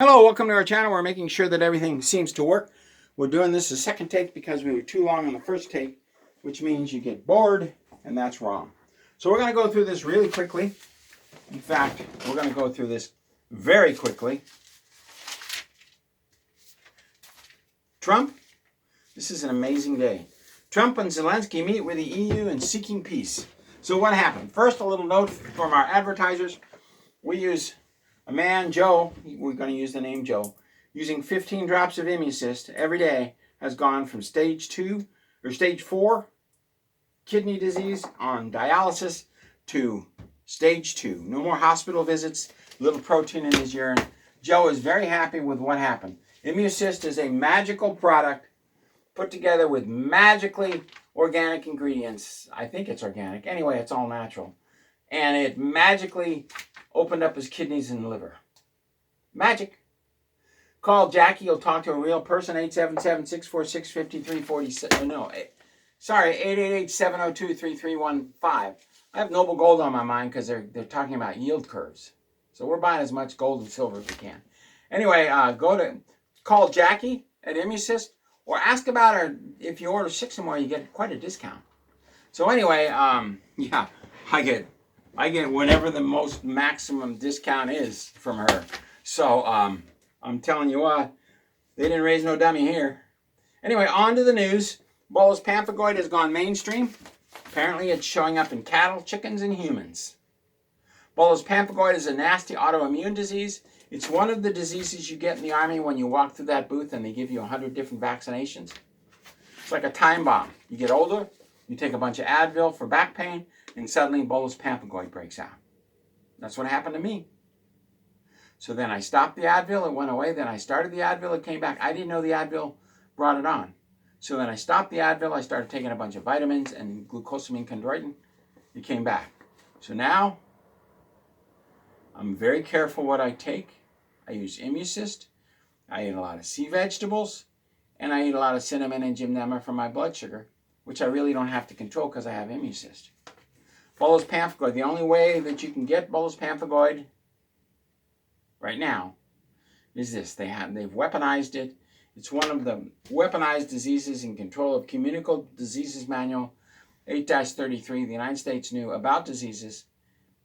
Hello, welcome to our channel. We're making sure that everything seems to work. We're doing this a second take because we were too long on the first take, which means you get bored, and that's wrong. So we're going to go through this really quickly. In fact, we're going to go through this very quickly. Trump, this is an amazing day. Trump and Zelensky meet with the EU in seeking peace. So what happened? First, a little note from our advertisers. We use a man, Joe, we're going to use the name Joe, using 15 drops of Immusist every day has gone from stage 4 kidney disease on dialysis to stage 2. No more hospital visits, little protein in his urine. Joe is very happy with what happened. Immusist is a magical product put together with magically organic ingredients. I think it's organic. Anyway, it's all natural. And it magically opened up his kidneys and liver. Magic. Call Jackie. You'll talk to a real person. 877-646-5347. No, sorry, 888-702-3315. I have Noble Gold on my mind because they're talking about yield curves. So we're buying as much gold and silver as we can. Anyway, call Jackie at Immusist or ask about her. If you order 6 or more, you get quite a discount. So anyway, yeah, I get whatever the most maximum discount is from her. So I'm telling you what, they didn't raise no dummy here. Anyway, on to the news. Bolus Panthoid has gone mainstream. Apparently it's showing up in cattle, chickens, and humans. Bolus Panthoid is a nasty autoimmune disease. It's one of the diseases you get in the Army when you walk through that booth and they give you 100 different vaccinations. It's like a time bomb. You get older, you take a bunch of Advil for back pain, and suddenly Bolus Panthoid breaks out. That's what happened to me. So then I stopped the Advil, it went away. Then I started the Advil, it came back. I didn't know the Advil brought it on. So then I stopped the Advil, I started taking a bunch of vitamins and glucosamine chondroitin. It came back. So now I'm very careful what I take. I use Immusist. I eat a lot of sea vegetables. And I eat a lot of cinnamon and gymnema for my blood sugar, which I really don't have to control because I have Immusist. Bolus Panthoid, the only way that you can get Bolus Panthoid right now is this. They've weaponized it. It's one of the weaponized diseases in control of Communicable Diseases Manual 8-33. The United States knew about diseases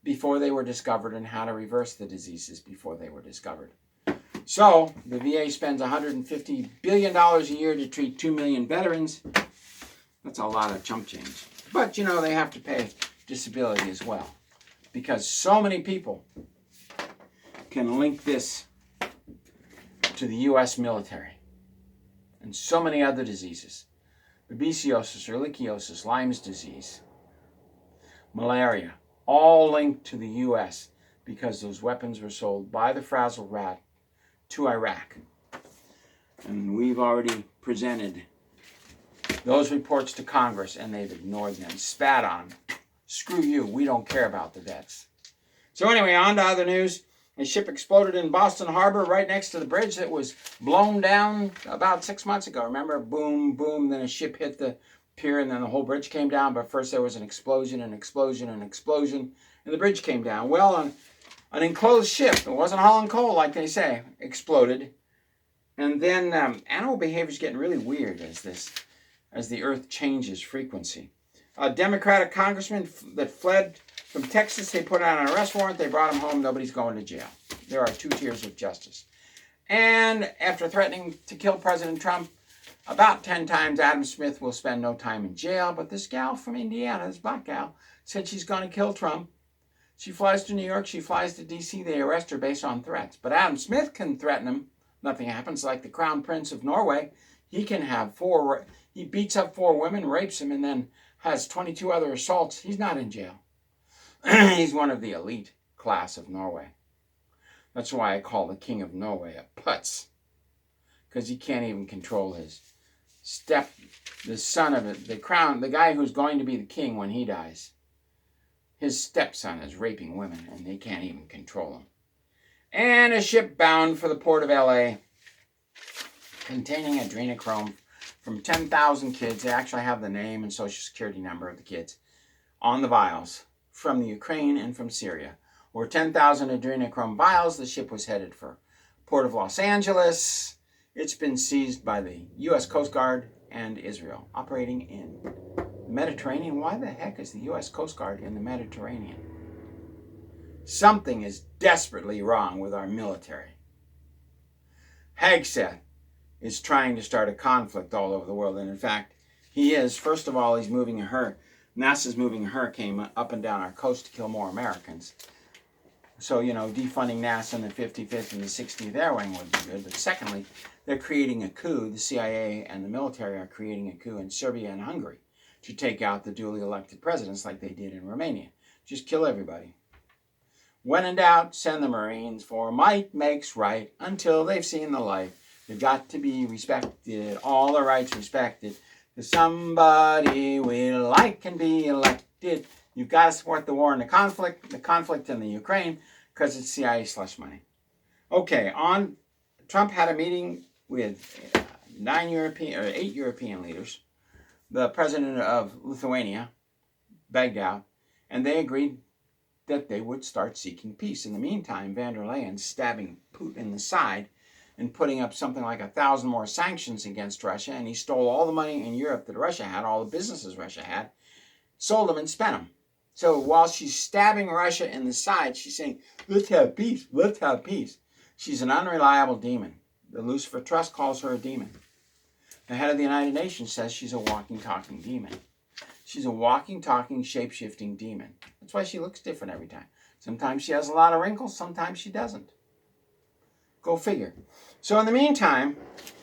before they were discovered and how to reverse the diseases before they were discovered. So the VA spends $150 billion a year to treat 2 million veterans. That's a lot of chump change. But, you know, they have to pay disability as well, because so many people can link this to the U.S. military and so many other diseases. Babesiosis, ehrlichiosis, Lyme's disease, malaria, all linked to the U.S. because those weapons were sold by the frazzled rat to Iraq. And we've already presented those reports to Congress, and they've ignored them, spat on. Screw you, we don't care about the vets. So anyway, on to other news. A ship exploded in Boston Harbor right next to the bridge that was blown down about 6 months ago. Remember? Boom, boom, then a ship hit the pier and then the whole bridge came down. But first there was an explosion, and the bridge came down. Well, an enclosed ship, it wasn't hauling coal like they say, exploded. And then animal behavior is getting really weird as the earth changes frequency. A Democratic congressman that fled from Texas, they put out an arrest warrant, they brought him home, nobody's going to jail. There are 2 tiers of justice. And after threatening to kill President Trump about 10 times, Adam Smith will spend no time in jail. But this gal from Indiana, this black gal, said she's going to kill Trump. She flies to New York, she flies to D.C., they arrest her based on threats. But Adam Smith can threaten him, nothing happens. Like the Crown Prince of Norway, he can have he beats up 4 women, rapes them, and then has 22 other assaults. He's not in jail. He's one of the elite class of Norway. That's why I call the king of Norway a putz, because he can't even control his the son of it, the guy who's going to be the king when he dies. His stepson is raping women, and they can't even control him. And a ship bound for the port of L.A. containing adrenochrome from 10,000 kids. They actually have the name and social security number of the kids on the vials from the Ukraine and from Syria. Over 10,000 adrenochrome vials. The ship was headed for Port of Los Angeles. It's been seized by the U.S. Coast Guard and Israel, operating in the Mediterranean. Why the heck is the U.S. Coast Guard in the Mediterranean? Something is desperately wrong with our military. Hegseth is trying to start a conflict all over the world, and in fact, he is. First of all, NASA's moving a hurricane up and down our coast to kill more Americans. So, defunding NASA and the 55th and the 60th Air Wing would be good. But secondly, they're creating a coup. The CIA and the military are creating a coup in Serbia and Hungary to take out the duly elected presidents like they did in Romania. Just kill everybody. When in doubt, send the Marines, for might makes right until they've seen the light. They've got to be respected, all the rights respected. Because somebody we like can be elected. You've got to support the war and the conflict in the Ukraine, because it's CIA slush money. Okay, Trump had a meeting with 8 European leaders, the president of Lithuania begged out, and they agreed that they would start seeking peace. In the meantime, van der Leyen stabbing Putin in the side and putting up something like 1,000 more sanctions against Russia, and he stole all the money in Europe that Russia had, all the businesses Russia had, sold them and spent them. So while she's stabbing Russia in the side, she's saying, let's have peace, let's have peace. She's an unreliable demon. The Lucifer Trust calls her a demon. The head of the United Nations says she's a walking, talking demon. She's a walking, talking, shape-shifting demon. That's why she looks different every time. Sometimes she has a lot of wrinkles, sometimes she doesn't. Go figure. So in the meantime,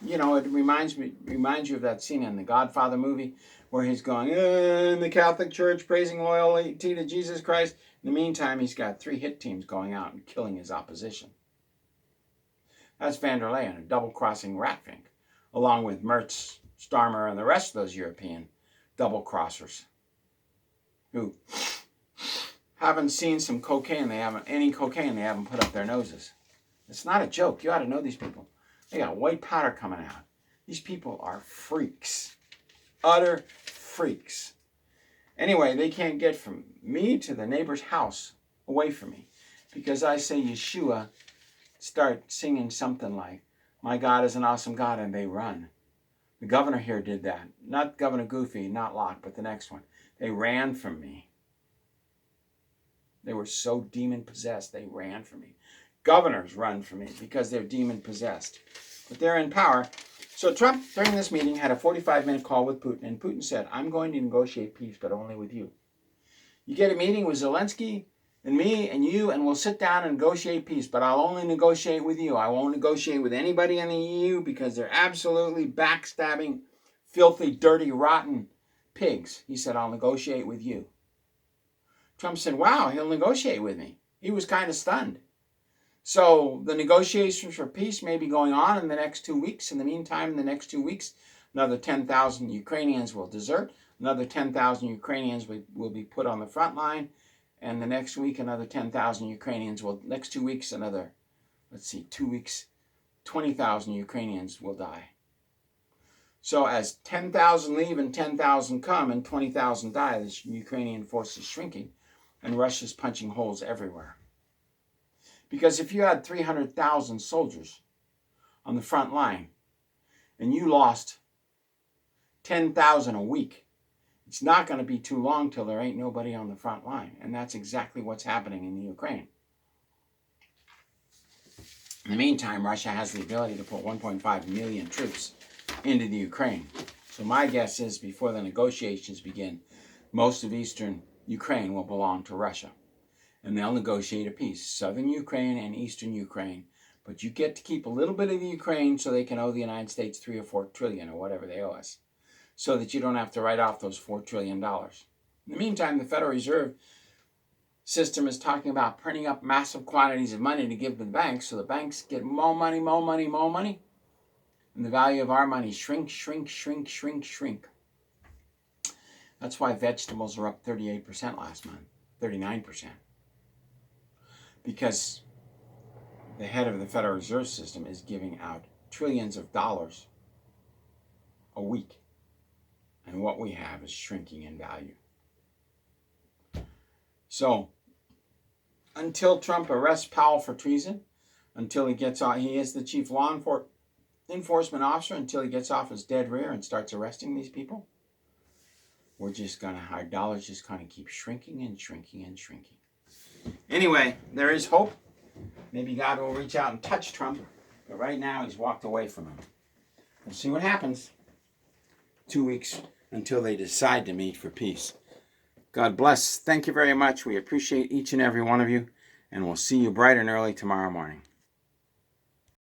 it reminds you of that scene in the Godfather movie where he's going, in the Catholic Church, praising loyalty to Jesus Christ. In the meantime, he's got 3 hit teams going out and killing his opposition. That's van der Leyen, a double-crossing ratfink, along with Merz, Starmer, and the rest of those European double-crossers who haven't seen some cocaine. They haven't put up their noses. It's not a joke. You ought to know these people. They got white powder coming out. These people are freaks. Utter freaks. Anyway, they can't get from me to the neighbor's house away from me because I say Yeshua, start singing something like, my God is an awesome God, and they run. The governor here did that. Not Governor Goofy, not Locke, but the next one. They ran from me. They were so demon-possessed, they ran from me. Governors run from me because they're demon-possessed. But they're in power. So Trump, during this meeting, had a 45-minute call with Putin, and Putin said, I'm going to negotiate peace, but only with you. You get a meeting with Zelensky and me and you, and we'll sit down and negotiate peace, but I'll only negotiate with you. I won't negotiate with anybody in the EU because they're absolutely backstabbing, filthy, dirty, rotten pigs. He said, I'll negotiate with you. Trump said, wow, he'll negotiate with me. He was kind of stunned. So the negotiations for peace may be going on in the next 2 weeks. In the meantime, in the next 2 weeks, another 10,000 Ukrainians will desert. Another 10,000 Ukrainians will be put on the front line. And the next week, another 10,000 Ukrainians will, next 2 weeks, 2 weeks, 20,000 Ukrainians will die. So as 10,000 leave and 10,000 come and 20,000 die, the Ukrainian force is shrinking and Russia's punching holes everywhere. Because if you had 300,000 soldiers on the front line and you lost 10,000 a week, it's not going to be too long till there ain't nobody on the front line. And that's exactly what's happening in the Ukraine. In the meantime, Russia has the ability to put 1.5 million troops into the Ukraine. So my guess is before the negotiations begin, most of eastern Ukraine will belong to Russia. And they'll negotiate a peace, southern Ukraine and eastern Ukraine. But you get to keep a little bit of the Ukraine so they can owe the United States $3 or $4 trillion or whatever they owe us, so that you don't have to write off those $4 trillion. In the meantime, the Federal Reserve System is talking about printing up massive quantities of money to give to the banks, so the banks get more money, more money, more money. And the value of our money shrink. That's why vegetables are up 38% last month, 39%. Because the head of the Federal Reserve System is giving out trillions of dollars a week. And what we have is shrinking in value. So, until Trump arrests Powell for treason, until he gets off. He is the chief law enforcement officer until he gets off his dead rear and starts arresting these people. We're just gonna, our dollar's just gonna keep shrinking and shrinking and shrinking. Anyway, there is hope. Maybe God will reach out and touch Trump, but right now he's walked away from him. We'll see what happens. 2 weeks until they decide to meet for peace. God bless. Thank you very much. We appreciate each and every one of you, and we'll see you bright and early tomorrow morning.